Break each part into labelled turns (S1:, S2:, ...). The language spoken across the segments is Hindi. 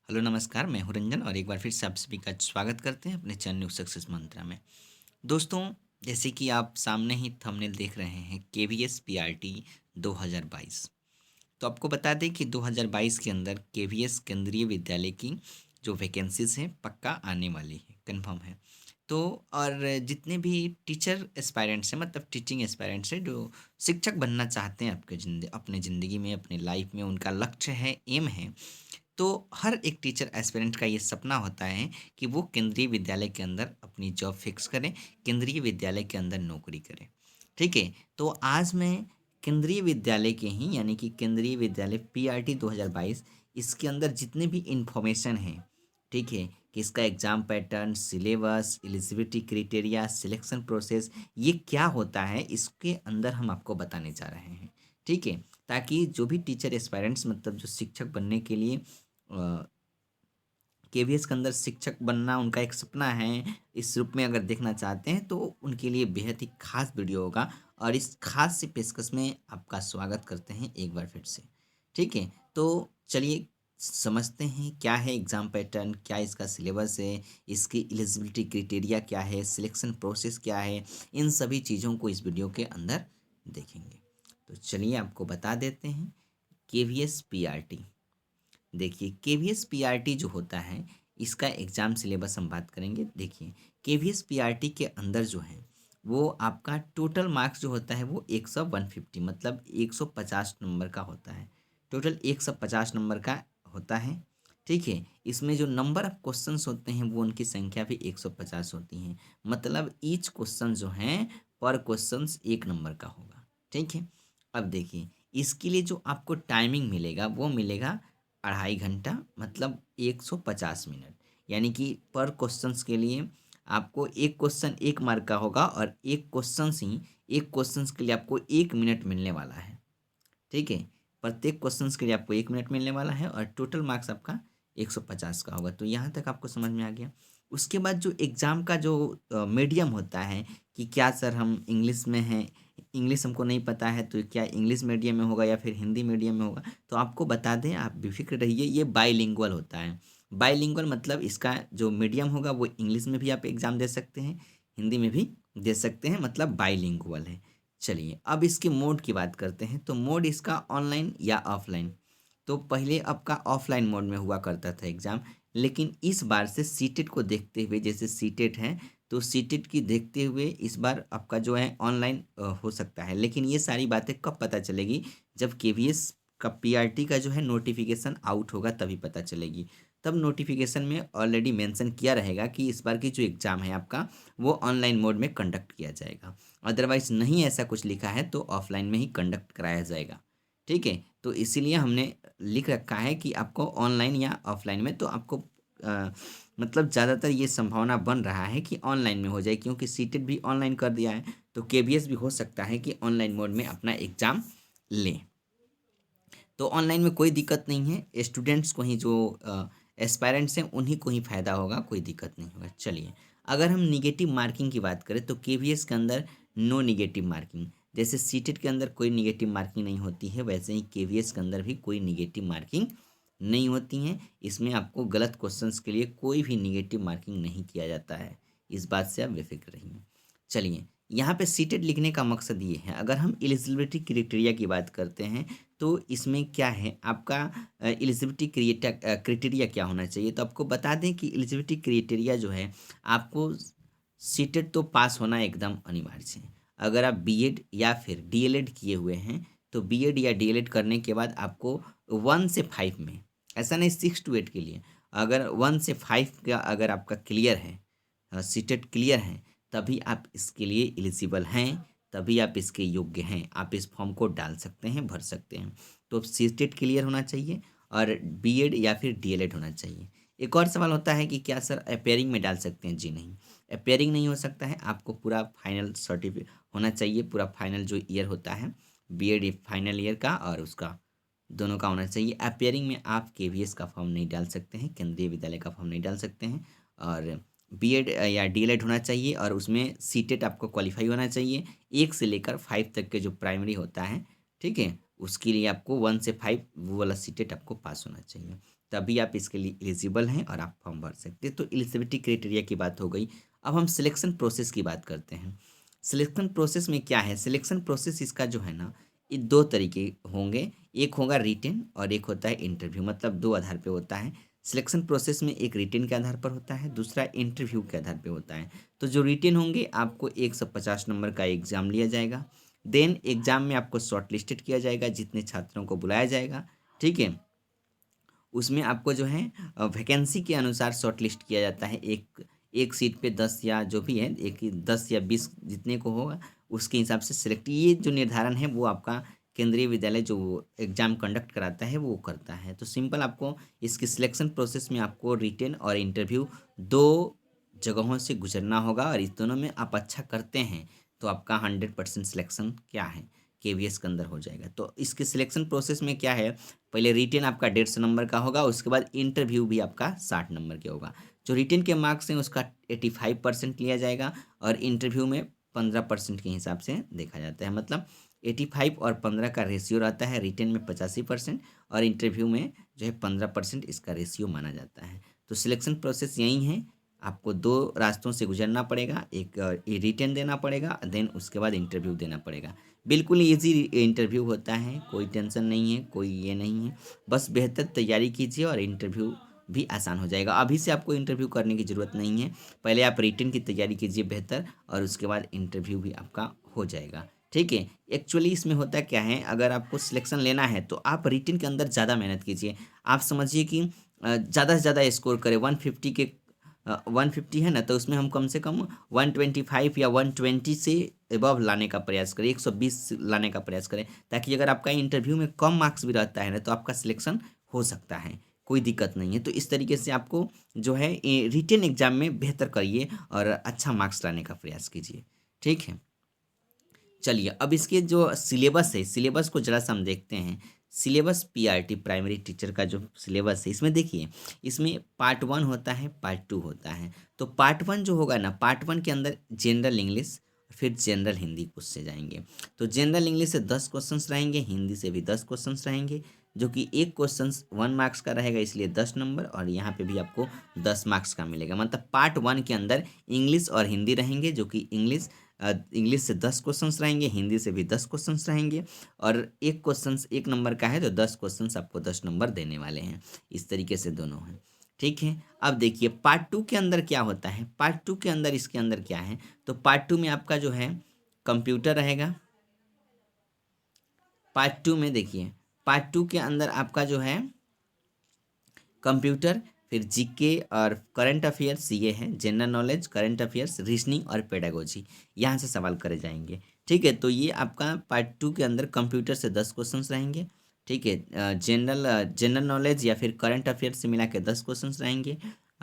S1: हेलो नमस्कार, मैं हूँ रंजन और एक बार फिर से आप सभी का स्वागत करते हैं अपने चैनल न्यू सक्सेस मंत्रा में। दोस्तों, जैसे कि आप सामने ही थंबनेल देख रहे हैं केवीएस पीआरटी 2022। तो आपको बता दें कि 2022 के अंदर केवीएस केंद्रीय विद्यालय की जो वैकेंसीज हैं पक्का आने वाली है, कंफर्म है। तो और जितने भी टीचर एस्पायरेंट्स हैं, मतलब टीचिंग एस्पायरेंट्स हैं जो शिक्षक बनना चाहते हैं अपने ज़िंदगी में, अपने लाइफ में, उनका लक्ष्य है, एम है। तो हर एक टीचर एस्पिरेंट का ये सपना होता है कि वो केंद्रीय विद्यालय के अंदर अपनी जॉब फिक्स करें, केंद्रीय विद्यालय के अंदर नौकरी करें। ठीक है, तो आज मैं केंद्रीय विद्यालय के ही यानी कि केंद्रीय विद्यालय पीआरटी 2022 इसके अंदर जितने भी इंफॉर्मेशन हैं, ठीक है, कि इसका exam pattern, syllabus, eligibility criteria, selection process, ये क्या होता है, इसके अंदर हम आपको बताने जा रहे हैं। ठीक है, ताकि जो भी टीचर एस्पायरेंट्स, मतलब जो शिक्षक बनने के लिए केवीएस के अंदर शिक्षक बनना उनका एक सपना है, इस रूप में अगर देखना चाहते हैं तो उनके लिए बेहद ही खास वीडियो होगा और इस खास सी पेशकश में आपका स्वागत करते हैं एक बार फिर से। ठीक है, तो चलिए समझते हैं क्या है एग्ज़ाम पैटर्न, क्या इसका सिलेबस है, इसकी एलिजिबिलिटी क्राइटेरिया क्या है, सिलेक्शन प्रोसेस क्या है, इन सभी चीज़ों को इस वीडियो के अंदर देखेंगे। तो चलिए आपको बता देते हैं केवीएस पीआरटी। देखिए, केवीएस पीआरटी जो होता है, इसका एग्ज़ाम सिलेबस हम बात करेंगे। देखिए, केवीएस पीआरटी के अंदर जो है वो आपका टोटल मार्क्स जो होता है वो 150 मतलब 150 नंबर का होता है। टोटल 150 नंबर का होता है। ठीक है, इसमें जो नंबर ऑफ क्वेश्चंस होते हैं वो उनकी संख्या भी 150 होती हैं। मतलब ईच क्वेश्चन जो है पर क्वेश्चंस 1 नंबर का होगा। ठीक है, अब देखिए, इसके लिए जो आपको टाइमिंग मिलेगा वो मिलेगा 2.5 घंटा, मतलब 150 मिनट। यानी कि पर क्वेश्चंस के लिए आपको एक क्वेश्चन 1 मार्क का होगा और एक क्वेश्चंस के लिए आपको 1 मिनट मिलने वाला है। ठीक है, प्रत्येक क्वेश्चंस के लिए आपको 1 मिनट मिलने वाला है और टोटल मार्क्स आपका 150 का होगा। तो यहाँ तक आपको समझ में आ गया। उसके बाद जो एग्ज़ाम का जो मीडियम होता है कि क्या सर हम इंग्लिश में हैं, इंग्लिश हमको नहीं पता है, तो क्या इंग्लिश मीडियम में होगा या फिर हिंदी मीडियम में होगा, तो आपको बता दें, आप बेफिक्र रहिए, ये बाईलिंगुअल होता है। बाईलिंगुअल मतलब इसका जो मीडियम होगा वो इंग्लिश में भी आप एग्ज़ाम दे सकते हैं, हिंदी में भी दे सकते हैं, मतलब बाईलिंगुअल है। चलिए, अब इसके मोड की बात करते हैं। तो मोड इसका ऑनलाइन या ऑफलाइन। तो पहले आपका ऑफलाइन मोड में हुआ करता था एग्ज़ाम, लेकिन इस बार से सीटेट को देखते हुए, जैसे सीटेट है तो सीटेट की देखते हुए इस बार आपका जो है ऑनलाइन हो सकता है। लेकिन ये सारी बातें कब पता चलेगी, जब केवीएस का पीआरटी का जो है नोटिफिकेशन आउट होगा तभी पता चलेगी। तब नोटिफिकेशन में ऑलरेडी मेंशन किया रहेगा कि इस बार की जो एग्ज़ाम है आपका वो ऑनलाइन मोड में कंडक्ट किया जाएगा। अदरवाइज़ नहीं ऐसा कुछ लिखा है तो ऑफलाइन में ही कंडक्ट कराया जाएगा। ठीक है, तो इसीलिए हमने लिख रखा है कि आपको ऑनलाइन या ऑफलाइन में, तो आपको अ, मतलब ज़्यादातर ये संभावना बन रहा है कि ऑनलाइन में हो जाए, क्योंकि सीटेट भी ऑनलाइन कर दिया है। तो केवीएस भी हो सकता है कि ऑनलाइन मोड में अपना एग्ज़ाम लें। तो ऑनलाइन में कोई दिक्कत नहीं है, स्टूडेंट्स को ही, जो एस्पायरेंट्स हैं उन्हीं को ही फ़ायदा होगा, कोई दिक्कत नहीं होगा। चलिए, अगर हम निगेटिव मार्किंग की बात करें तो केवीएस के अंदर नो निगेटिव मार्किंग, जैसे सीटेट के अंदर कोई निगेटिव मार्किंग नहीं होती है, वैसे ही केवीएस के अंदर भी कोई निगेटिव मार्किंग नहीं होती हैं। इसमें आपको गलत क्वेश्चंस के लिए कोई भी निगेटिव मार्किंग नहीं किया जाता है, इस बात से आप बेफिक्र रहिए। चलिए, यहाँ पे सीटेट लिखने का मकसद ये है। अगर हम एलिजिबिलिटी क्राइटेरिया की बात करते हैं तो इसमें क्या है आपका एलिजिबिलिटी क्राइटेरिया क्या होना चाहिए, तो आपको बता दें कि एलिजिबिलिटी क्राइटेरिया जो है, आपको सीटेट तो पास होना एकदम अनिवार्य है। अगर आप बीएड या फिर डीएलएड किए हुए हैं तो बीएड या डीएलएड करने के बाद आपको 1 से 5 में, ऐसा नहीं 6 to 8 के लिए, अगर 1 से 5 का अगर आपका क्लियर है, सीटेट क्लियर है, तभी आप इसके लिए एलिजिबल हैं, तभी आप इसके योग्य हैं, आप इस फॉर्म को डाल सकते हैं, भर सकते हैं। तो सीटेट क्लियर होना चाहिए और बीएड या फिर डीएलएड होना चाहिए। एक और सवाल होता है कि क्या सर अपेयरिंग में डाल सकते हैं? जी नहीं, अपेयरिंग नहीं हो सकता है, आपको पूरा फाइनल सर्टिफिकेट होना चाहिए, पूरा फाइनल जो ईयर होता है बीएड फाइनल ईयर का और उसका दोनों का होना चाहिए। अपेयरिंग में आप केवीएस का फॉर्म नहीं डाल सकते हैं, केंद्रीय विद्यालय का फॉर्म नहीं डाल सकते हैं। और बीएड या डीएलएड होना चाहिए और उसमें सीटेट आपको क्वालिफाई होना चाहिए। 1 से लेकर 5 तक के जो प्राइमरी होता है, ठीक है, उसके लिए आपको 1 से 5 वो वाला सीटेट आपको पास होना चाहिए, तभी आप इसके लिए एलिजिबल हैं और आप फॉर्म भर सकते हैं। तो एलिजिबिलिटी क्राइटेरिया की बात हो गई। अब हम सिलेक्शन प्रोसेस की बात करते हैं। सिलेक्शन प्रोसेस में क्या है, सिलेक्शन प्रोसेस इसका जो है ना, ये 2 तरीके होंगे, एक होगा रिटेन और एक होता है इंटरव्यू, मतलब 2 आधार पे होता है। सिलेक्शन प्रोसेस में एक रिटेन के आधार पर होता है, दूसरा इंटरव्यू के आधार पे होता है। तो जो रिटेन होंगे आपको 150 नंबर का एग्ज़ाम लिया जाएगा, देन एग्ज़ाम में आपको शॉर्ट लिस्टेड किया जाएगा, जितने छात्रों को बुलाया जाएगा, ठीक है। उसमें आपको जो है वैकेंसी के अनुसार शॉर्ट लिस्ट किया जाता है। एक एक सीट पे 10 या जो भी है, एक 10 या 20 जितने को होगा उसके हिसाब से सिलेक्ट, ये जो निर्धारण है वो आपका केंद्रीय विद्यालय जो एग्ज़ाम कंडक्ट कराता है वो करता है। तो सिंपल आपको इसकी सिलेक्शन प्रोसेस में आपको रिटेन और इंटरव्यू 2 जगहों से गुजरना होगा, और इस दोनों में आप अच्छा करते हैं तो आपका 100% सिलेक्शन क्या है, केवीएस के अंदर हो जाएगा। तो इसके सिलेक्शन प्रोसेस में क्या है, पहले रिटेन आपका 150 नंबर का होगा, उसके बाद इंटरव्यू भी आपका 60 नंबर के होगा। जो रिटेन के मार्क्स हैं उसका 85% लिया जाएगा, और इंटरव्यू में 15% के हिसाब से देखा जाता है। मतलब 85 और 15 का रेशियो रहता है, रिटेन में 85% और इंटरव्यू में जो है 15% इसका रेशियो माना जाता है। तो सिलेक्शन प्रोसेस यही है, आपको 2 रास्तों से गुजरना पड़ेगा, एक रिटेन देना पड़ेगा, देन उसके बाद इंटरव्यू देना पड़ेगा। बिल्कुल ईजी इंटरव्यू होता है, कोई टेंशन नहीं है, कोई ये नहीं है, बस बेहतर तैयारी कीजिए और इंटरव्यू भी आसान हो जाएगा। अभी से आपको इंटरव्यू करने की ज़रूरत नहीं है, पहले आप रिटेन की तैयारी कीजिए बेहतर, और उसके बाद इंटरव्यू भी आपका हो जाएगा, ठीक है। एक्चुअली इसमें होता क्या है, अगर आपको सिलेक्शन लेना है तो आप रिटेन के अंदर ज़्यादा मेहनत कीजिए। आप समझिए कि ज़्यादा से ज़्यादा स्कोर करें, 150 के 150 है ना, तो उसमें हम कम से कम 125 या 120 से एबव लाने का प्रयास करें, 120 लाने का प्रयास करें, ताकि अगर आपका इंटरव्यू में कम मार्क्स भी रहता है ना तो आपका सिलेक्शन हो सकता है, कोई दिक्कत नहीं है। तो इस तरीके से आपको जो है रिटेन एग्जाम में बेहतर करिए और अच्छा मार्क्स लाने का प्रयास कीजिए, ठीक है। चलिए अब इसके जो सिलेबस है, सिलेबस को जरा सा हम देखते हैं। सिलेबस पीआरटी प्राइमरी टीचर का जो सिलेबस है, इसमें देखिए, इसमें पार्ट 1 होता है, पार्ट 2 होता है। तो पार्ट 1 जो होगा ना, पार्ट 1 के अंदर जनरल इंग्लिश, फिर जनरल हिंदी पूछे जाएंगे। तो जनरल इंग्लिश से 10 क्वेश्चंस रहेंगे, हिंदी से भी 10 क्वेश्चंस रहेंगे, जो कि एक क्वेश्चन 1 मार्क्स का रहेगा, इसलिए 10 नंबर, और यहाँ पे भी आपको 10 मार्क्स का मिलेगा। मतलब पार्ट 1 के अंदर इंग्लिश और हिंदी रहेंगे, जो कि इंग्लिश से 10 क्वेश्चंस रहेंगे, हिंदी से भी 10 क्वेश्चंस रहेंगे, और एक क्वेश्चन 1 नंबर का है तो 10 क्वेश्चंस आपको 10 नंबर देने वाले हैं। इस तरीके से दोनों हैं, ठीक है। अब देखिए पार्ट 2 के अंदर क्या होता है, पार्ट 2 के अंदर इसके अंदर क्या है, तो पार्ट 2 में आपका जो है कंप्यूटर रहेगा। पार्ट 2 में देखिए, पार्ट 2 के अंदर आपका जो है कंप्यूटर, फिर जीके और करंट अफेयर्स, ये है general knowledge, current affairs, reasoning और पेडागोजी, यहाँ से सवाल करे जाएंगे, ठीक है। तो ये आपका पार्ट 2 के अंदर कंप्यूटर से 10 क्वेश्चंस रहेंगे, ठीक है। जनरल नॉलेज या फिर करंट अफेयर्स से मिला के 10 क्वेश्चंस रहेंगे,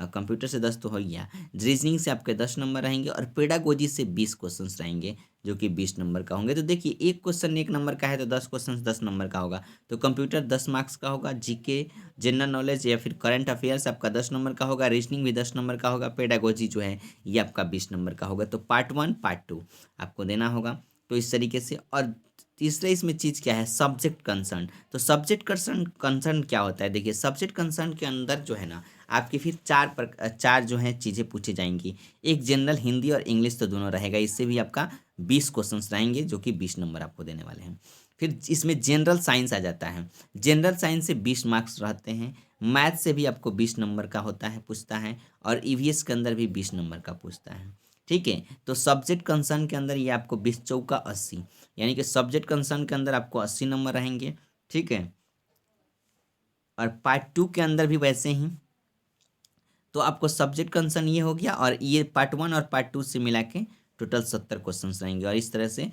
S1: कंप्यूटर से 10 तो हो गया, रीजनिंग से आपके 10 नंबर रहेंगे, और पेडागोजी से 20 क्वेश्चंस रहेंगे, जो कि 20 नंबर का होंगे। तो देखिए एक क्वेश्चन 1 नंबर का है तो 10 क्वेश्चन 10 नंबर का होगा। तो कंप्यूटर 10 मार्क्स का होगा, जीके जनरल नॉलेज या फिर करंट अफेयर्स आपका 10 नंबर का होगा, रीजनिंग भी 10 नंबर का होगा, पेडागोजी जो है ये आपका 20 नंबर का होगा। तो पार्ट 1 पार्ट 2 आपको देना होगा। तो इस तरीके से, और तीसरा इसमें चीज़ क्या है, सब्जेक्ट कंसर्न। तो सब्जेक्ट कंसर्न क्या होता है, देखिए सब्जेक्ट कंसर्न के अंदर जो है ना, आपकी फिर चार जो है चीज़ें पूछी जाएंगी। एक जनरल हिंदी और इंग्लिश तो दोनों रहेगा, इससे भी आपका 20 क्वेश्चंस रहेंगे, जो कि 20 नंबर आपको देने वाले हैं। फिर इसमें जनरल साइंस आ जाता है, जनरल साइंस से 20 मार्क्स रहते हैं, मैथ से भी आपको 20 नंबर का होता है, पूछता है, और ईवीएस के अंदर भी 20 नंबर का पूछता है, ठीक है। तो सब्जेक्ट कंसर्न के अंदर ये आपको 20 चौका 80, यानी कि सब्जेक्ट कंसर्न के अंदर आपको 80 नंबर रहेंगे, ठीक है। और पार्ट 2 के अंदर भी वैसे ही, तो आपको सब्जेक्ट कंसर्न ये हो गया, और ये पार्ट 1 और पार्ट 2 से मिला के टोटल 70 क्वेश्चन रहेंगे, और इस तरह से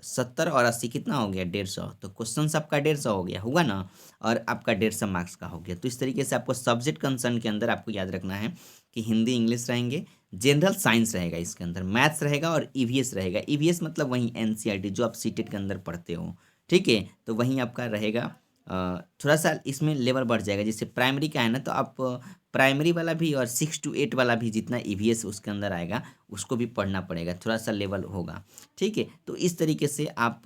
S1: 70 और 80 कितना हो गया, 150। तो क्वेश्चन आपका 150 हो गया, हुआ ना, और आपका 150 मार्क्स का हो गया। तो इस तरीके से आपको सब्जेक्ट कंसर्न के अंदर आपको याद रखना है कि हिंदी इंग्लिश रहेंगे, जनरल साइंस रहेगा, इसके अंदर मैथ्स रहेगा, और ईवीएस रहेगा। ईवीएस मतलब वही एनसीईआरटी जो आप सीटेट के अंदर पढ़ते हो, ठीक है। तो वहीं आपका रहेगा थोड़ा सा इसमें लेवल बढ़ जाएगा। जैसे प्राइमरी का है ना, तो आप प्राइमरी वाला भी और 6 to 8 वाला भी जितना ईवीएस उसके अंदर आएगा उसको भी पढ़ना पड़ेगा, थोड़ा सा लेवल होगा। ठीक है, तो इस तरीके से आप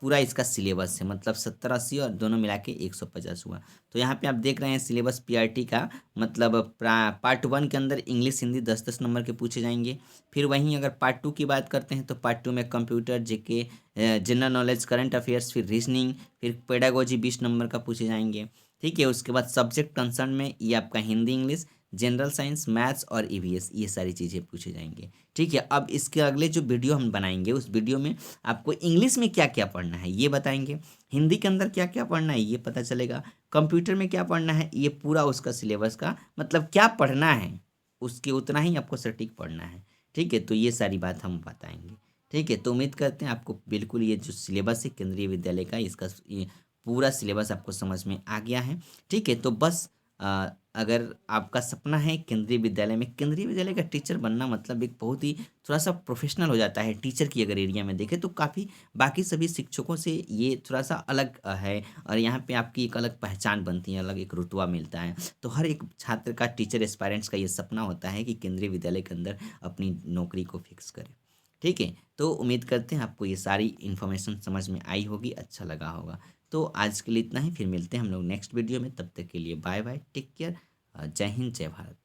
S1: पूरा इसका सिलेबस है, मतलब 70-80 और दोनों मिला के 150 हुआ। तो यहाँ पे आप देख रहे हैं सिलेबस पीआरटी का, मतलब पार्ट 1 के अंदर इंग्लिश हिंदी 10-10 नंबर के पूछे जाएंगे। फिर वहीं अगर पार्ट 2 की बात करते हैं तो पार्ट 2 में computer, GK, general knowledge, current affairs, फिर रीजनिंग, फिर पेडागोजी 20 नंबर का पूछे जाएंगे। ठीक है, उसके बाद सब्जेक्ट कंसर्न में ये आपका Hindi, English, general science, maths और ईवीएस, ये सारी चीज़ें पूछे जाएंगे। ठीक है, अब इसके अगले जो वीडियो हम बनाएंगे उस वीडियो में आपको इंग्लिश में क्या क्या पढ़ना है ये बताएंगे, हिंदी के अंदर क्या क्या पढ़ना है ये पता चलेगा, कंप्यूटर में क्या पढ़ना है, ये पूरा उसका सिलेबस का मतलब क्या पढ़ना है उसके उतना ही आपको सटीक पढ़ना है। ठीक है, तो ये सारी बात हम बताएंगे। ठीक है, तो उम्मीद करते हैं आपको बिल्कुल ये जो सिलेबस है केंद्रीय विद्यालय का, इसका ये पूरा सिलेबस आपको समझ में आ गया है। ठीक है, तो बस अगर आपका सपना है केंद्रीय विद्यालय का टीचर बनना, मतलब एक बहुत ही थोड़ा सा प्रोफेशनल हो जाता है टीचर की अगर एरिया में देखें तो काफ़ी बाकी सभी शिक्षकों से ये थोड़ा सा अलग है, और यहाँ पे आपकी एक अलग पहचान बनती है, अलग एक रुतबा मिलता है। तो हर एक छात्र का, टीचर एस्पायरेंट्स का ये सपना होता है कि केंद्रीय विद्यालय के अंदर अपनी नौकरी को फिक्स करे। ठीक है, तो उम्मीद करते हैं आपको ये सारी इन्फॉर्मेशन समझ में आई होगी, अच्छा लगा होगा। तो आज के लिए इतना ही, फिर मिलते हैं हम लोग नेक्स्ट वीडियो में, तब तक के लिए बाय बाय, टेक केयर, जय हिंद, जय भारत।